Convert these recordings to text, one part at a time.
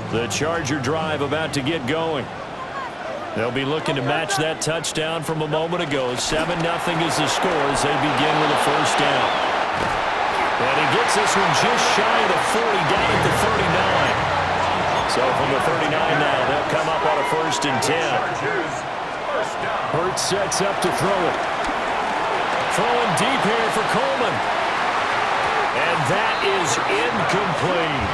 The Charger drive about to get going. They'll be looking to match that touchdown from a moment ago. 7-0 is the score as they begin with a first down. And he gets this one just shy of the 40, down at the 39. So from the 39 now, they'll come up on a 1st and 10. Hurts sets up to throw it. Throwing deep here for Coleman. And that is incomplete.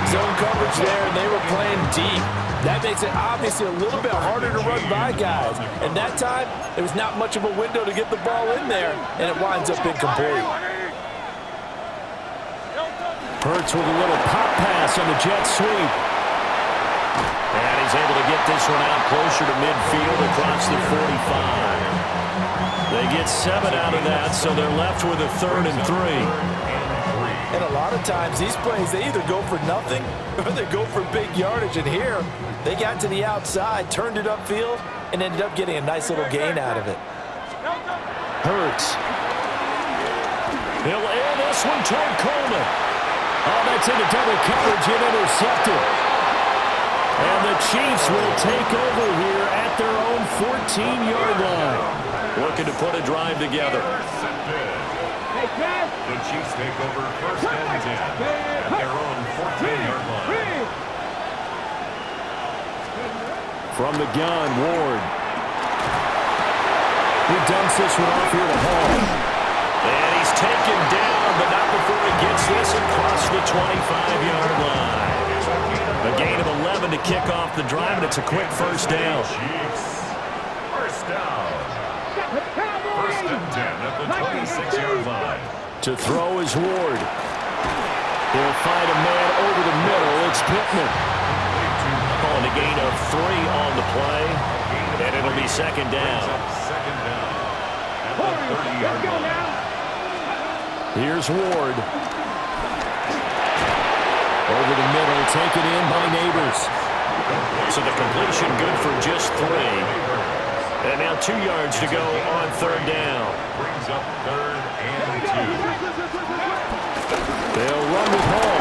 Zone coverage there, and they were playing deep. That makes it obviously a little bit harder to run by guys. And that time, there was not much of a window to get the ball in there, and it winds up incomplete. Hurts with a little pop pass on the jet sweep. And he's able to get this one out closer to midfield across the 45. They get 7 out of that, so they're left with a 3rd and 3. And a lot of times, these plays, they either go for nothing or they go for big yardage. And here, they got to the outside, turned it upfield, and ended up getting a nice little gain out of it. Hurts. He'll air this one toward Coleman. Oh, that's into double coverage and intercepted. And the Chiefs will take over here at their own 14-yard line. Looking to put a drive together. The Chiefs take over 1st and 10 at their own 14-yard line. From the gun, Ward. He dumps this one off here to Hall. And he's taken down, but not before he gets this across the 25-yard line. A gain of 11 to kick off the drive, and it's a quick first down. First down. 1st and 10 at the 26-yard line. To throw is Ward. He'll find a man over the middle. It's Pittman. Calling a gain of 3 on the play. And it'll be 2nd down. Second down at the 30-yard line. Here's Ward. Over the middle, taken in by Neighbors. So the completion good for just 3. And now 2 yards to go on 3rd down. Brings up 3rd and 2. They'll run with Hall.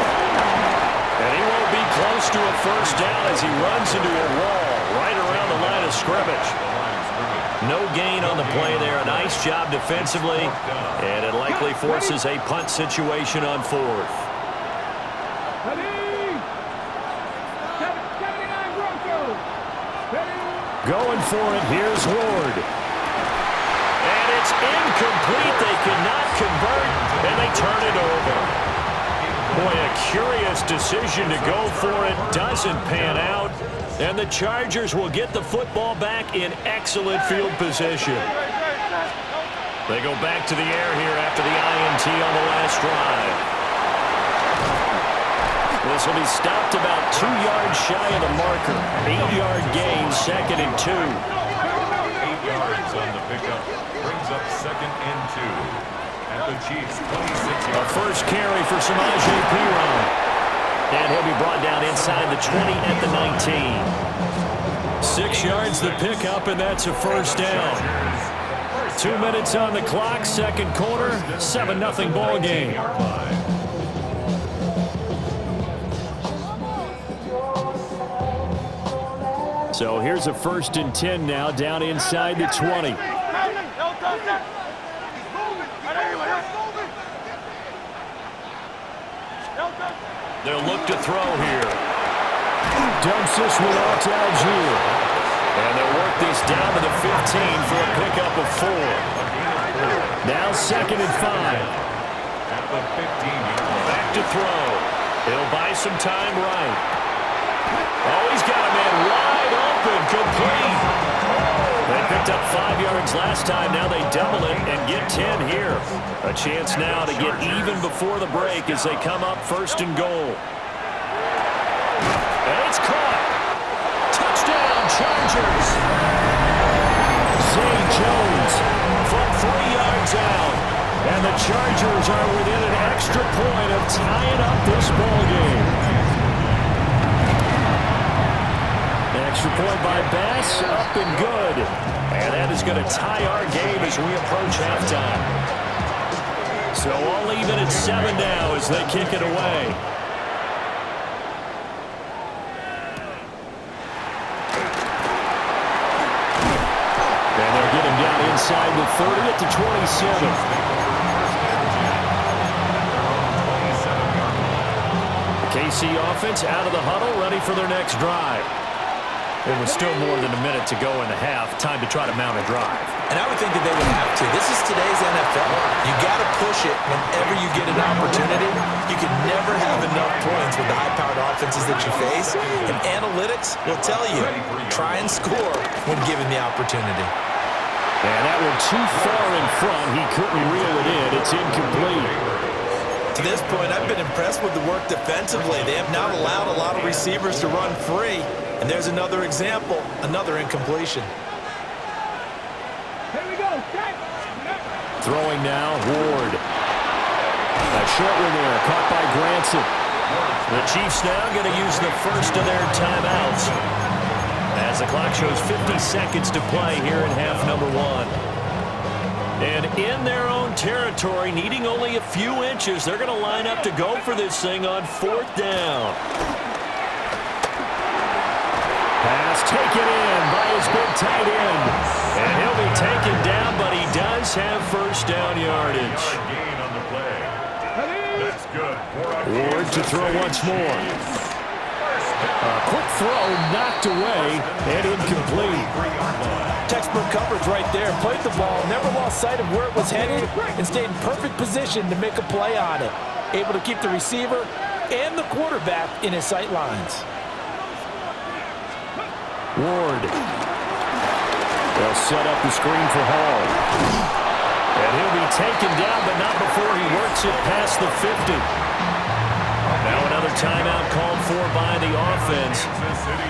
And he won't be close to a first down as he runs into a wall right around the line of scrimmage. No gain on the play there. A nice job defensively. And it likely forces a punt situation on 4th. Going for it, here's Ward. And it's incomplete. They cannot convert, and they turn it over. Boy, a curious decision to go for it. Doesn't pan out. And the Chargers will get the football back in excellent field position. They go back to the air here after the INT on the last drive. This will be stopped about 2 yards shy of the marker. 8-yard gain, 2nd and 2. 8 yards on the pickup. Brings up 2nd and 2. At the Chiefs' 26-yard. A first carry for Samaje Perine. And he'll be brought down inside the 20 at the 19. 6 yards the pickup, and that's a first down. 2 minutes on the clock, 2nd quarter, 7-0 ball game. So here's a 1st and 10 now, down inside the 20. They'll look to throw here. Dumps this one off to Algier. And they'll work this down to the 15 for a pickup of 4. Now 2nd and 5. At the 15-yard line. Back to throw. He'll buy some time right. Oh, he's got a man wide open, complete. They picked up 5 yards last time. Now they double it and get 10 here. A chance now to get even before the break as they come up 1st and goal. And it's caught. Touchdown, Chargers. Zay Jones from 3 yards out. And the Chargers are within an extra point of tying up this ball game. Extra point by Bass, up and good. And that is going to tie our game as we approach halftime. So all even at 7 now as they kick it away. inside the 30 at the 27. KC offense out of the huddle, ready for their next drive. It was still more than a minute to go in the half. Time to try to mount a drive. And I would think that they would have to. This is today's NFL. You got to push it whenever you get an opportunity. You can never have enough points with the high-powered offenses that you face. And analytics will tell you, try and score when given the opportunity. And that one too far in front. He couldn't reel it in. It's incomplete. To this point, I've been impressed with the work defensively. They have not allowed a lot of receivers to run free. And there's another example, another incompletion. Here we go. Throwing now, Ward. A short one there, caught by Granson. The Chiefs now going to use the first of their timeouts, as the clock shows 50 seconds to play here in half number one. And in their own territory, needing only a few inches, they're going to line up to go for this thing on fourth down. Pass taken in by his big tight end. And he'll be taken down, but he does have first down yardage. Gain on the play. That's good. Ward to throw once more. A quick throw knocked away and incomplete. Textbook coverage right there. Played the ball, never lost sight of where it was headed, and stayed in perfect position to make a play on it. Able to keep the receiver and the quarterback in his sight lines. Ward. They'll set up the screen for Hall. And he'll be taken down, but not before he works it past the 50. Now another timeout called for by the offense.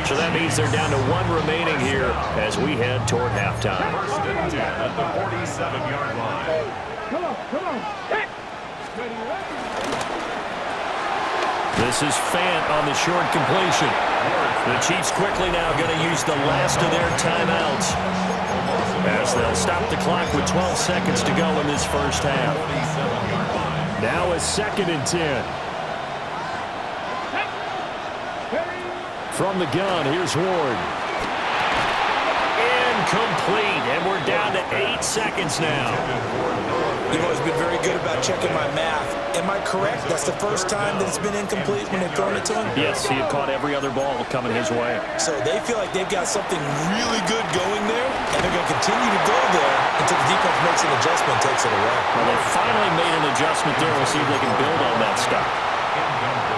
So that means they're down to one remaining here as we head toward halftime. First and 10 at the 47-yard line. Come on. Hey. This is Fant on the short completion. The Chiefs quickly now going to use the last of their timeouts, as they'll stop the clock with 12 seconds to go in this first half. Now a 2nd and 10. From the gun, here's Ward. Incomplete, and we're down to 8 seconds now. You've always been very good about checking my math. Am I correct? That's the first time that it's been incomplete when they've thrown it to him? Yes, he had caught every other ball coming his way. So they feel like they've got something really good going there, and they're going to continue to go there until the defense makes an adjustment and takes it away. Well, they finally made an adjustment there. We'll see if they can build on that stuff.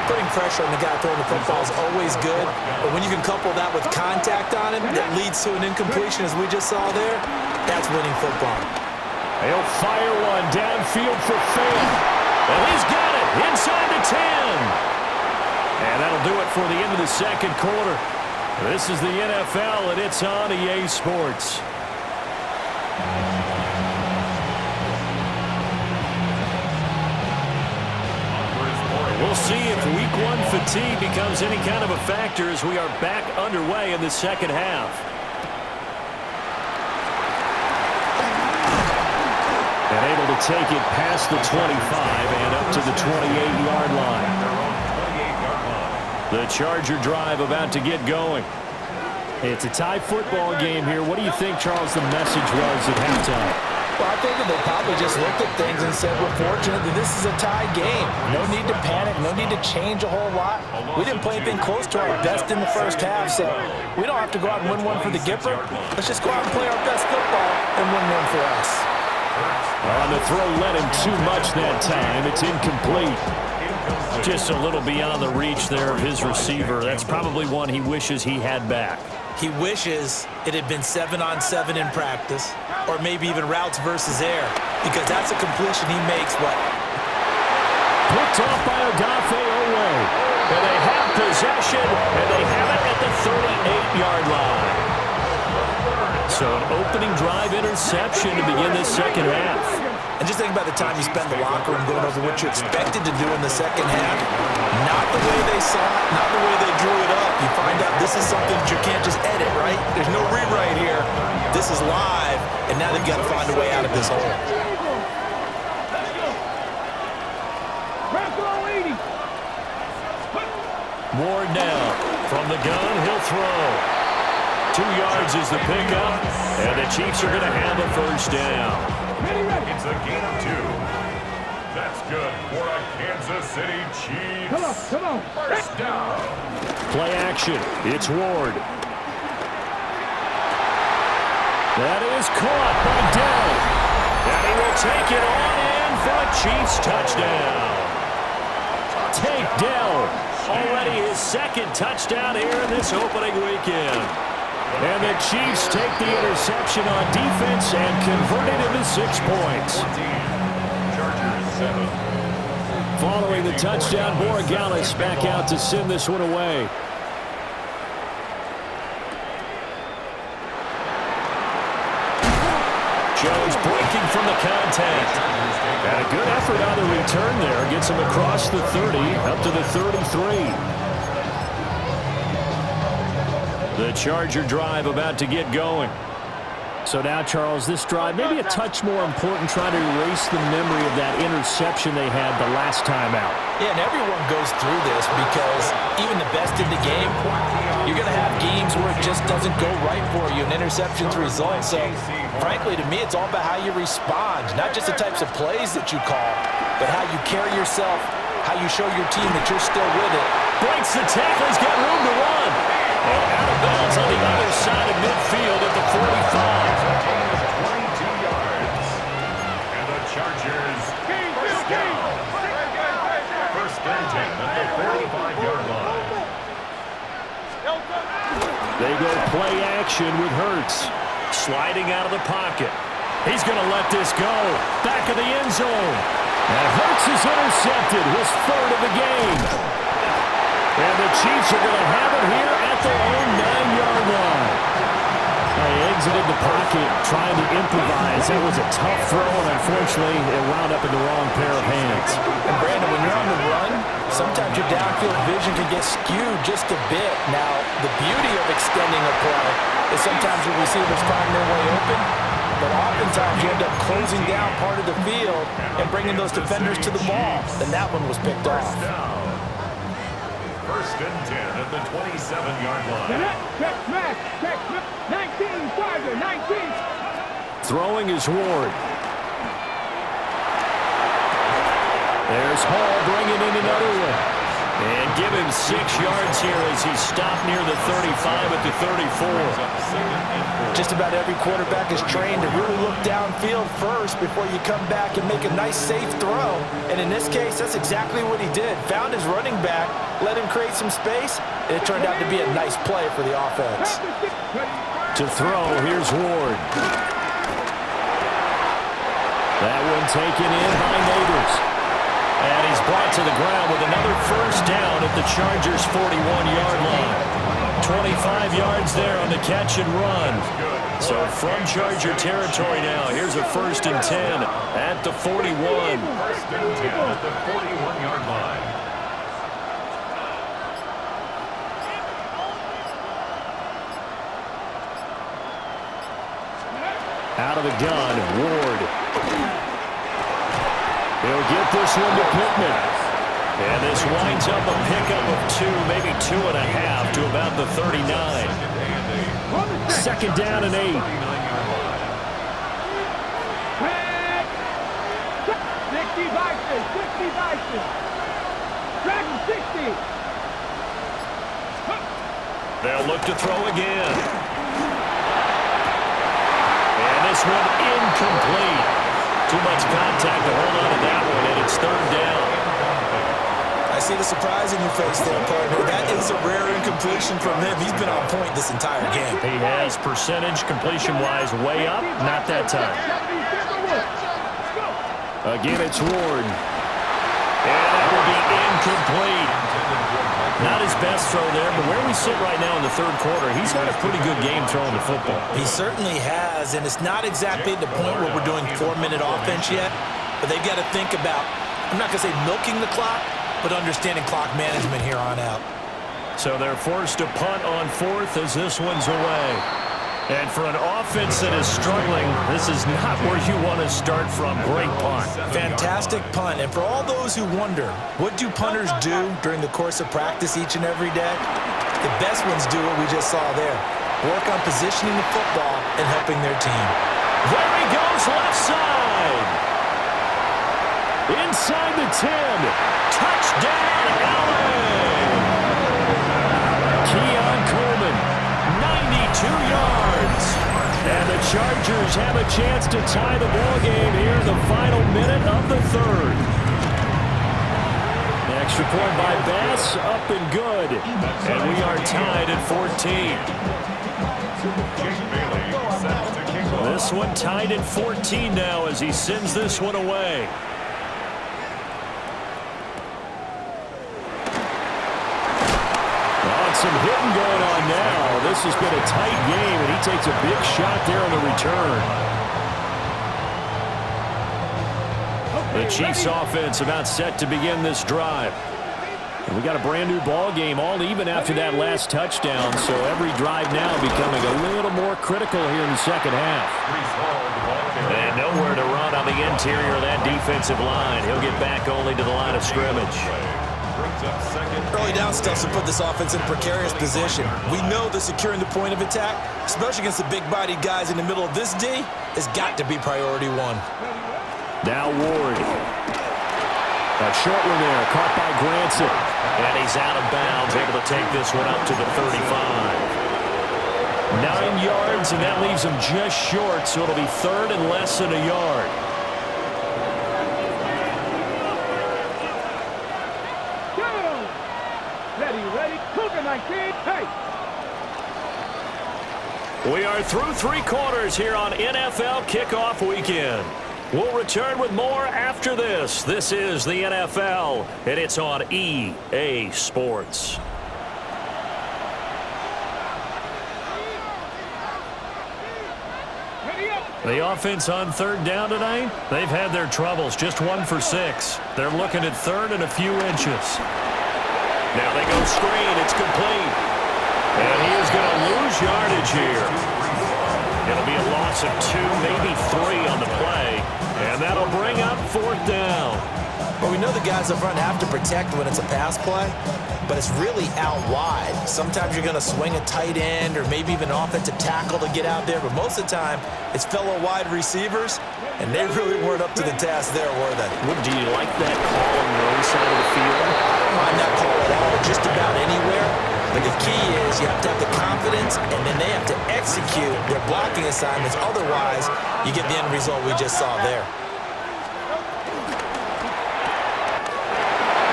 Putting pressure on the guy throwing the football is always good, but when you can couple that with contact on him that leads to an incompletion, as we just saw there, that's winning football. He'll fire one downfield for Fant. And he's got it inside the 10. And that'll do it for the end of the second quarter. This is the NFL, and it's on EA Sports. We'll see if week one fatigue becomes any kind of a factor as we are back underway in the second half. And able to take it past the 25 and up to the 28-yard line. The Charger drive about to get going. It's a tie football game here. What do you think, Charles, the message was at halftime? Well, I think that they probably just looked at things and said, we're fortunate that this is a tie game. No need to panic, no need to change a whole lot. We didn't play anything close to our best in the first half, so we don't have to go out and win one for the Gipper. Let's just go out and play our best football and win one for us. On the throw, led him too much that time. It's incomplete. Just a little beyond the reach there of his receiver. That's probably one he wishes he had back. He wishes it had been 7-on-7 in practice, or maybe even routes versus air, because that's a completion he makes. What? Picked off by Odafe Owe. And they have possession, and they have it at the 38-yard line. So an opening drive interception to begin this second half. And just think about the time you spend in the locker room going over what you expected to do in the second half. Not the way they saw it, not the way they drew it up. You find out this is something that you can't just edit, right? There's no rewrite here. This is live, and now they've got to find a way out of this hole. Ward now. From the gun, he'll throw. 2 yards is the pickup, and the Chiefs are going to have a first down. It's a gain of 2. That's good for a Kansas City Chiefs. Come on. First down. Play action. It's Ward. That is caught by Dell. And he will take it on in for a Chiefs touchdown. Take Dell. Already his second touchdown here in this opening weekend. And the Chiefs take the interception on defense and convert it into 6 points. 14. Chargers 7. Following the touchdown, Borregales back out to send this one away. Jones breaking from the contact. And a good effort on the return there. Gets him across the 30, up to the 33. The Charger drive about to get going. So now, Charles, this drive maybe a touch more important, trying to erase the memory of that interception they had the last time out. Yeah, and everyone goes through this because even the best in the game, you're going to have games where it just doesn't go right for you, and interceptions result. So, frankly, to me, it's all about how you respond, not just the types of plays that you call, but how you carry yourself, how you show your team that you're still with it. Breaks the tackle. He's got room to run. And out of bounds on the other side of midfield at the 45. 22 yards. And the Chargers first down. First and 10 at the 45-yard line. They go play action with Hurts. Sliding out of the pocket. He's going to let this go. Back of the end zone. And Hurts is intercepted. His 3rd of the game. And the Chiefs are going to have it here at their own 9-yard line. They exited the pocket trying to improvise. That was a tough throw, and unfortunately, it wound up in the wrong pair of hands. And, Brandon, when you're on the run, sometimes your downfield vision can get skewed just a bit. Now, the beauty of extending a play is sometimes your receivers find their way open, but oftentimes you end up closing down part of the field and bringing those defenders to the ball. And that one was picked off. First and 10 at the 27-yard line. Check, 19, Charger, 19. Throwing is Ward. There's Hall bringing in another one. And give him 6 yards here as he's stopped near the 35 at the 34. Just about every quarterback is trained to really look downfield first before you come back and make a nice, safe throw. And in this case, that's exactly what he did. Found his running back, let him create some space, and it turned out to be a nice play for the offense. To throw, here's Ward. That one taken in by Neighbors. And he's brought to the ground with another first down at the Chargers' 41-yard line. 25 yards there on the catch and run. So from Charger territory now, here's a first and 10 at the 41. First and 10 at the 41-yard line. Out of the gun, Ward. He'll get this one to Pittman. And this winds up a pickup of 2, maybe 2.5 to about the 39. Second down and 8. 60 Bison. Dragon 60. They'll look to throw again. And this one incomplete. Too much contact to hold on to that one, and it's 3rd down. I see the surprise in your face there, partner. That is a rare incompletion from him. He's been on point this entire game. He has percentage completion-wise way up, not that time. Again, it's Ward. And that will be incomplete. Not his best throw there, but where we sit right now in the 3rd quarter, he's had a pretty good game throwing the football. He certainly has, and it's not exactly at the point where we're doing 4-minute offense yet, but they've got to think about, I'm not going to say milking the clock, but understanding clock management here on out. So they're forced to punt on 4th as this one's away. And for an offense that is struggling, this is not where you want to start from. Great punt. Fantastic punt. And for all those who wonder, what do punters do during the course of practice each and every day? The best ones do what we just saw there. work on positioning the football and helping their team. There he goes, left side. Inside the 10. Touchdown, LA. Keon Coleman, 92 yards. And the Chargers have a chance to tie the ball game here in the final minute of the third. The extra point by Bass, up and good. And we are tied at 14. This one tied at 14 now as he sends this one away. Some hitting going on now. This has been a tight game, and he takes a big shot there on the return. The Chiefs offense about set to begin this drive. And we got a brand new ball game, all even after that last touchdown, so every drive now becoming a little more critical here in the second half. And nowhere to run on the interior of that defensive line. He'll get back only to the line of scrimmage. Early down stuff to put this offense in a precarious position. We know that securing the point of attack, especially against the big-bodied guys in the middle of this D, has got to be priority one. Now Ward. A short one there, caught by Granson. And he's out of bounds, able to take this one up to the 35. 9 yards, and that leaves him just short, so it'll be third and less than a yard. We are through three quarters here on NFL Kickoff Weekend. We'll return with more after this. This is the NFL, and it's on EA Sports. The offense on third down tonight, they've had their troubles, just 1 for 6. They're looking at third and a few inches. Now they go screen, it's complete. And he is going to lose yardage here. It'll be a loss of 2, maybe 3 on the play. And that'll bring up fourth down. Well, we know the guys up front have to protect when it's a pass play, but it's really out wide. Sometimes you're going to swing a tight end or maybe even an offensive tackle to get out there, but most of the time it's fellow wide receivers, and they really weren't up to the task there, were they? Do you like that call on the right side of the field? I don't mind that call at all, just about anywhere. But the key is you have to have the confidence, and then they have to execute their blocking assignments. Otherwise, you get the end result we just saw there.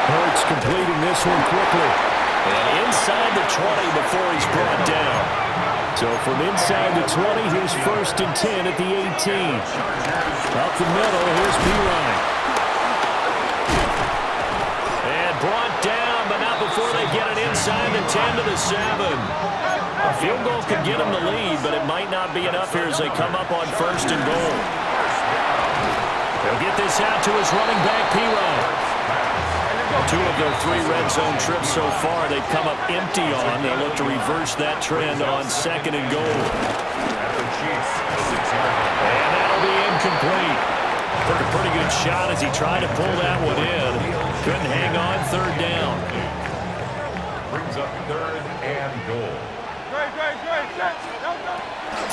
Hurts completing this one quickly. And inside the 20 before he's brought down. So from inside the 20, here's 1st and 10 at the 18. Up the middle, here's P-Ryan. And brought down, but not before they get it inside the 10 to the 7. A field goal could get them the lead, but it might not be enough here as they come up on 1st and goal. They'll get this out to his running back, P-Ryan. 2 of their 3 red zone trips so far they've come up empty on. They'll look to reverse that trend on 2nd and goal. And that'll be incomplete. Took a pretty good shot as he tried to pull that one in. Couldn't hang on 3rd down. Brings up 3rd and goal.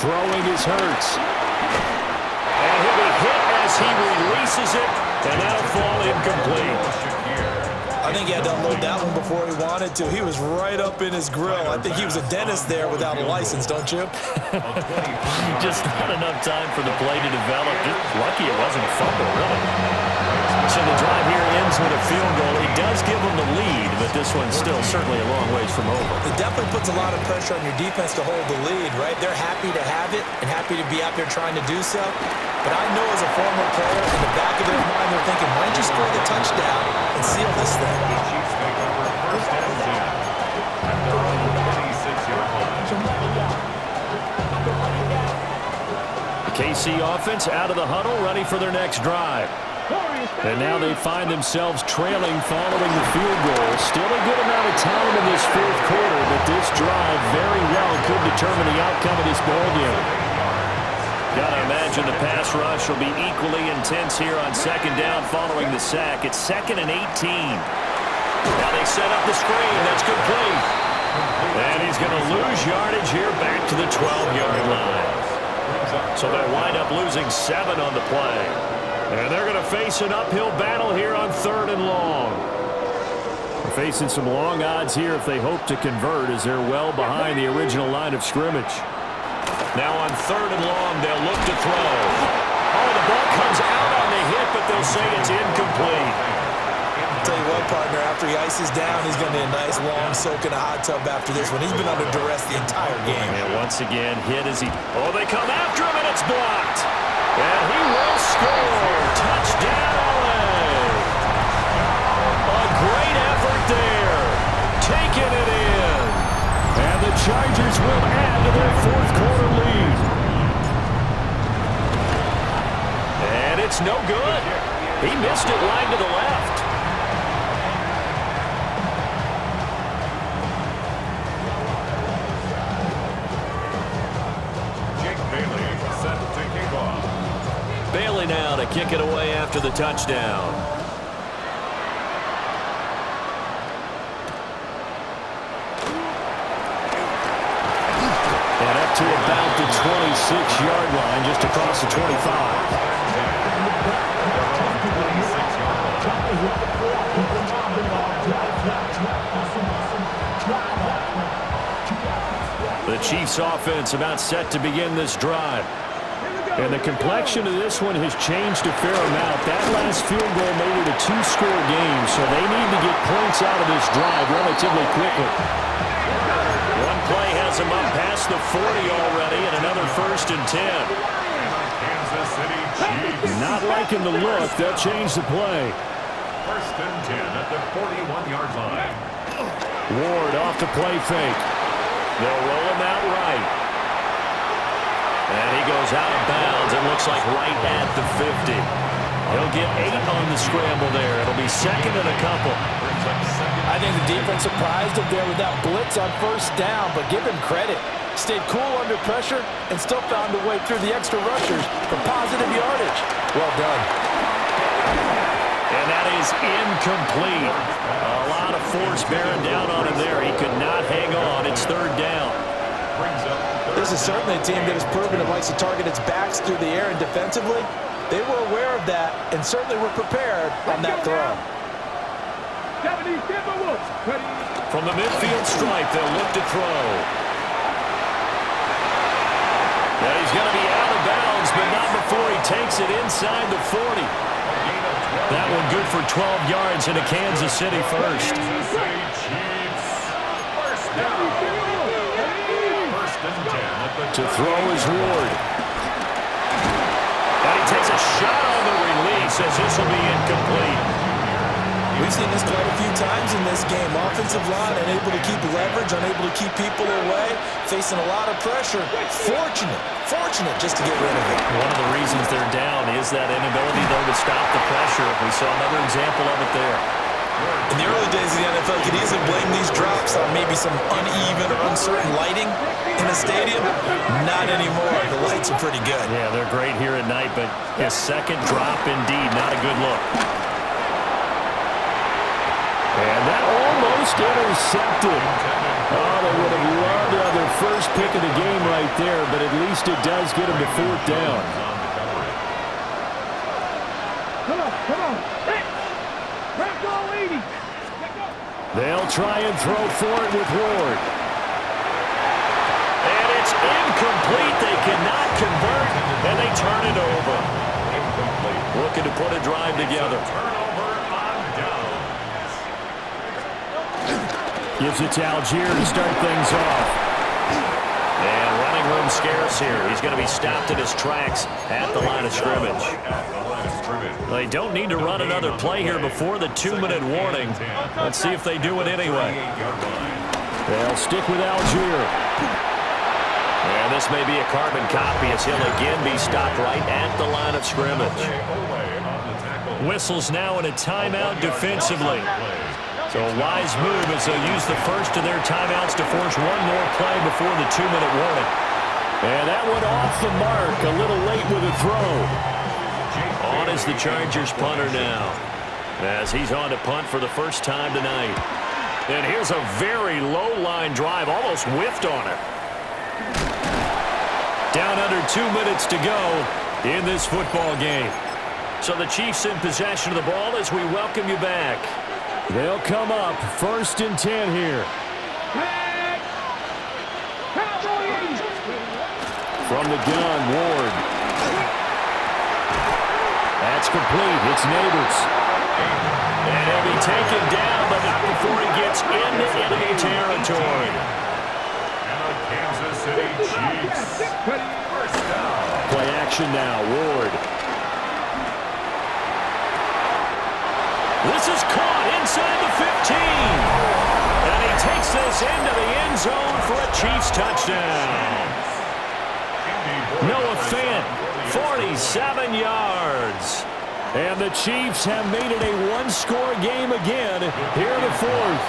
Throwing is Hurts. And he'll be hit as he releases it, and that'll fall incomplete. I think he had to unload that one before he wanted to. He was right up in his grill. I think he was a dentist there without a license, don't you? Just not enough time for the play to develop. Just lucky it wasn't a fumble, really. So the drive here ends with a field goal. It does give them the lead, but this one's still certainly a long ways from over. It definitely puts a lot of pressure on your defense to hold the lead, right? They're happy to have it and happy to be out there trying to do so. But I know as a former player, in the back of their mind, they're thinking, why don't you score the touchdown and seal this thing? The Chiefs take over 1st and 10 at their own 26-yard line. The KC offense out of the huddle, ready for their next drive. And now they find themselves trailing following the field goal. Still a good amount of time in this 4th quarter, but this drive very well could determine the outcome of this ballgame. Gotta imagine the pass rush will be equally intense here on 2nd down following the sack. It's 2nd and 18. Now they set up the screen. That's complete. And he's he's going to lose yardage here back to the 12-yard line. So they'll wind up losing 7 on the play. And they're going to face an uphill battle here on 3rd and long. They're facing some long odds here if they hope to convert, as they're well behind the original line of scrimmage. Now on 3rd and long, they'll look to throw. Oh, the ball comes out on the hit, but they'll say it's incomplete. Tell you what, partner, after he ices down, he's going to need a nice long soak in a hot tub after this one. He's been under duress the entire game. And once again, hit as he... Oh, they come after him, and it's blocked. And he will score. Touchdown, LA. A great effort there. Taking it in. And the Chargers will add to their 4th quarter lead. And it's no good. He missed it wide to the left. Bailey now to kick it away after the touchdown. And up to about the 26-yard line, just across the 25. The Chiefs offense about set to begin this drive. And the complexion of this one has changed a fair amount. That last field goal made it a 2-score game, so they need to get points out of this drive relatively quickly. One play has them up past the 40 already, and another 1st and 10. Kansas City Chiefs. Not liking the look. They'll change the play. 1st and 10 at the 41-yard line. Ward off the play fake. They'll roll him out right. And he goes out of bounds. It looks like right at the 50. He'll get 8 on the scramble there. It'll be 2nd and a couple. I think the defense surprised him there with that blitz on 1st down, but give him credit. Stayed cool under pressure and still found a way through the extra rushers for positive yardage. Well done. And that is incomplete. A lot of force bearing down on him there. He could not hang on. It's 3rd down. This is certainly a team that has proven it likes to target its backs through the air and defensively. They were aware of that and certainly were prepared on that throw. From the midfield stripe, they'll look to throw. Now he's going to be out of bounds, but not before he takes it inside the 40. That one good for 12 yards into Kansas City 1st. To throw is Ward. And he takes a shot on the release as this will be incomplete. We've seen this quite a few times in this game. Offensive line unable to keep leverage, unable to keep people away, facing a lot of pressure. Fortunate just to get rid of it. One of the reasons they're down is that inability, though, to stop the pressure. We saw another example of it there. In the early days of the NFL, you could easily blame these drops on maybe some uneven or uncertain lighting in a stadium. Not anymore. The lights are pretty good. Yeah, they're great here at night, but his 2nd drop, indeed, not a good look. And that almost intercepted. Oh, they would have loved to have their 1st pick of the game right there, but at least it does get them to 4th down. Come on. They'll try and throw for it with Ward. And it's incomplete. They cannot convert, and they turn it over. Looking to put a drive together. Gives it to Algier to start things off. And running room scarce here. He's going to be stopped in his tracks at the line of scrimmage. They don't need to run another play here before the 2-minute warning. Let's see if they do it anyway. They'll stick with Algier. And this may be a carbon copy as he'll again be stopped right at the line of scrimmage. Whistles now in a timeout defensively. So a wise move as they'll use the first of their timeouts to force one more play before the 2-minute warning. And that one off the mark, a little late with a throw. On is the Chargers punter now, as he's on to punt for the first time tonight. And here's a very low-line drive, almost whiffed on it. Down under 2 minutes to go in this football game. So the Chiefs in possession of the ball as we welcome you back. They'll come up 1st and 10 here. From the gun, Ward. That's complete. It's Neighbors. And he'll be taken down, but not before he gets into enemy territory. And the Kansas City Chiefs. First down. Play action now, Ward. This is caught inside the 15. And he takes this into the end zone for a Chiefs touchdown. Noah Fant, 47 yards. And the Chiefs have made it a one-score game again here in the 4th.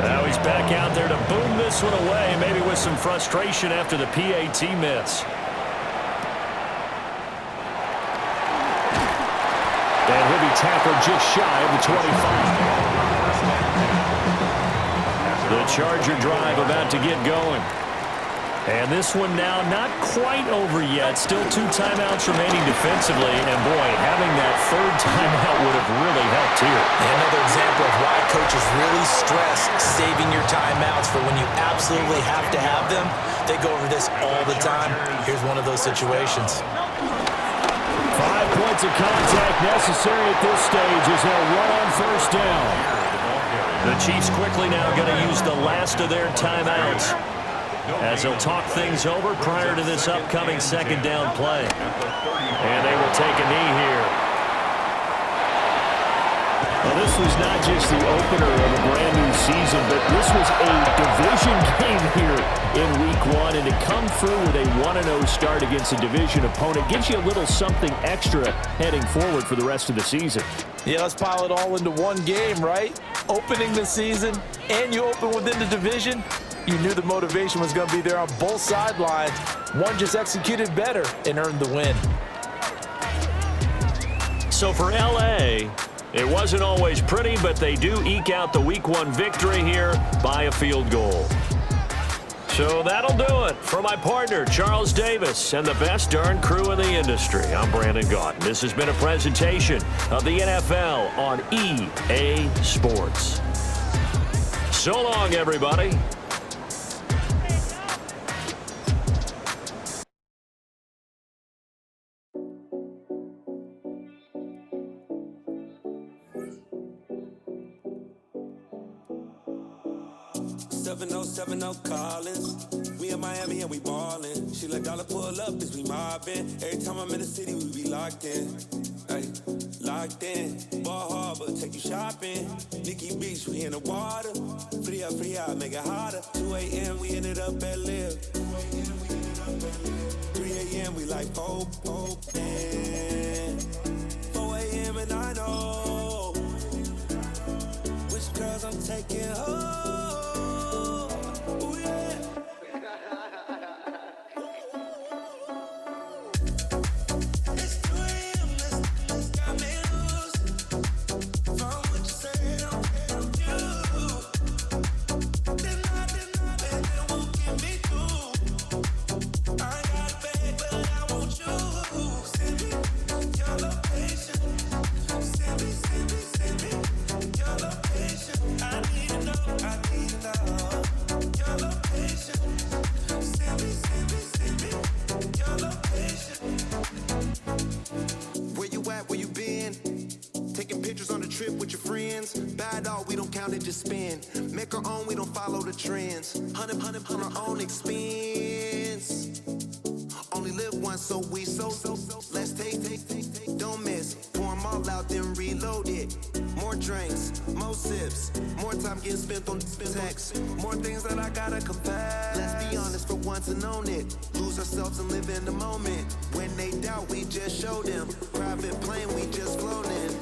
Now he's back out there to boom this one away, maybe with some frustration after the PAT miss. And he'll be tackled just shy of the 25. The Charger drive about to get going. And this one now not quite over yet. Still 2 timeouts remaining defensively. And, boy, having that 3rd timeout would have really helped here. Another example of why coaches really stress saving your timeouts for when you absolutely have to have them. They go over this all the time. Here's one of those situations. 5 points of contact necessary at this stage as they'll run on 1st down. The Chiefs quickly now going to use the last of their timeouts as they'll talk things over prior to this upcoming 2nd down play. And they will take a knee here. Well, this was not just the opener of a brand-new season, but this was a division game here in Week 1. And to come through with a 1-0 start against a division opponent gives you a little something extra heading forward for the rest of the season. Yeah, let's pile it all into one game, right? Opening the season, and you open within the division. You knew the motivation was going to be there on both sidelines. One just executed better and earned the win. So for L.A., it wasn't always pretty, but they do eke out the Week 1 victory here by a field goal. So that'll do it for my partner, Charles Davis, and the best darn crew in the industry. I'm Brandon Gaudin. This has been a presentation of the NFL on EA Sports. So long, everybody. Collins. We in Miami and we ballin'. She let dollar pull up as we mobbin'. Every time I'm in the city, we be locked in. Ay, locked in. Ball Harbor, take you shopping. Nikki Beach, we in the water. Free up, make it hotter. 2 a.m., we ended up at Live. 3 a.m., we like Pope. 4 a.m. and I know which girls I'm taking home. Just spin, make our own, we don't follow the trends. 100 on our own expense. Only live once, so let's take, don't miss. Pour them all out, then reload it. More drinks, more sips, more time getting spent on text. More things that I gotta confess. Let's be honest for once and own it. Lose ourselves and live in the moment. When they doubt, we just show them. Private plane, we just flown in.